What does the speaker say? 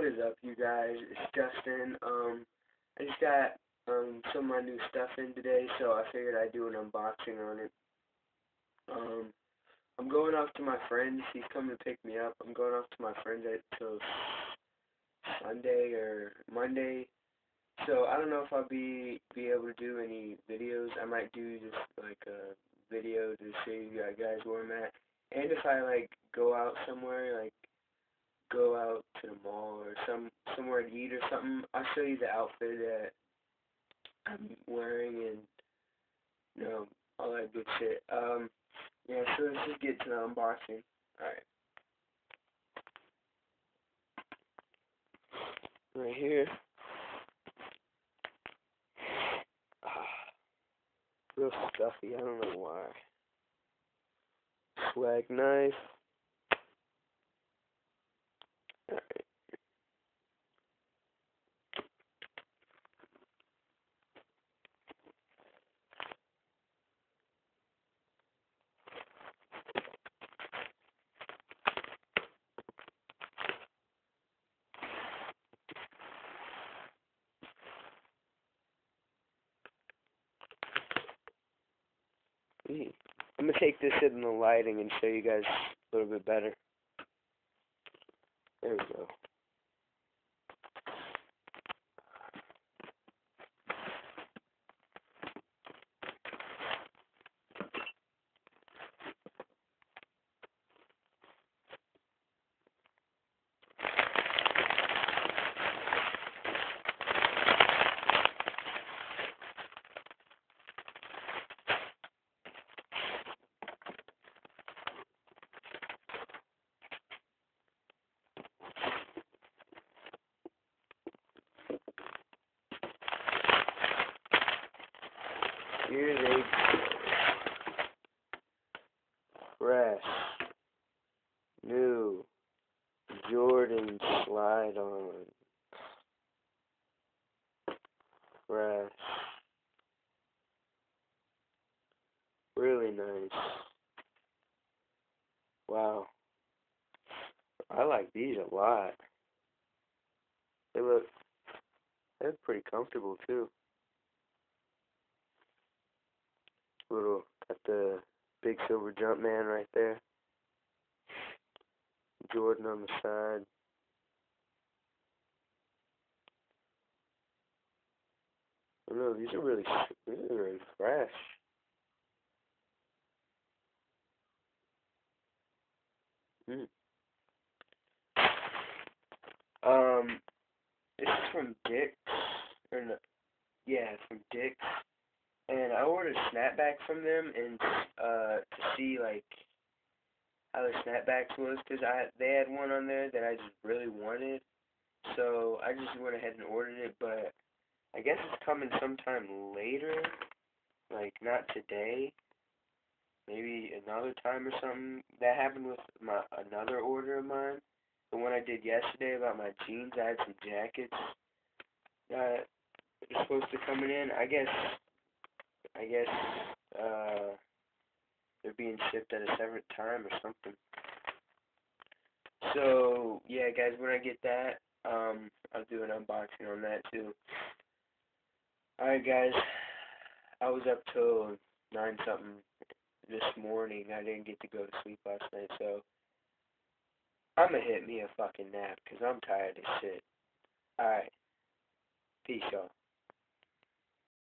What is up, you guys? It's Justin. I just got some of my new stuff in today, so I figured I'd do an unboxing on it. Um, I'm going off to my friend's. He's coming to pick me up. I'm going off to my friend's till Sunday or Monday. So I don't know if I'll be able to do any videos. I might do just like a video to show you guys where I'm at. And if I like go out somewhere, like go out to the mall or somewhere to eat or something, I'll show you the outfit that I'm wearing and all that good shit. Yeah, so let's just get to the unboxing. Alright. Right here. Real stuffy, I don't know why. Swag knife. Alright. I'm gonna take this in the lighting and show you guys a little bit better. There we go. Here's a fresh, new Jordan slide-on. Fresh. Really nice. Wow. I like these a lot. They're pretty comfortable too. Got the big silver Jumpman right there. Jordan on the side. I don't know, these are really fresh. This is from Dick's, or no, yeah, it's from Dick's, and I ordered a snapback from them, and to see like how the snapbacks was, cause they had one on there that I just really wanted, so I just went ahead and ordered it, but I guess it's coming sometime later, like not today, maybe another time or something. That happened with another order of mine. The one I did yesterday about my jeans, I had some jackets that are supposed to coming in. I guess they're being shipped at a separate time or something. So yeah, guys, when I get that, I'll do an unboxing on that too. Alright, guys, I was up till 9 something this morning. I didn't get to go to sleep last night, so I'm gonna hit me a fucking nap, cause I'm tired as shit. Alright, peace, y'all.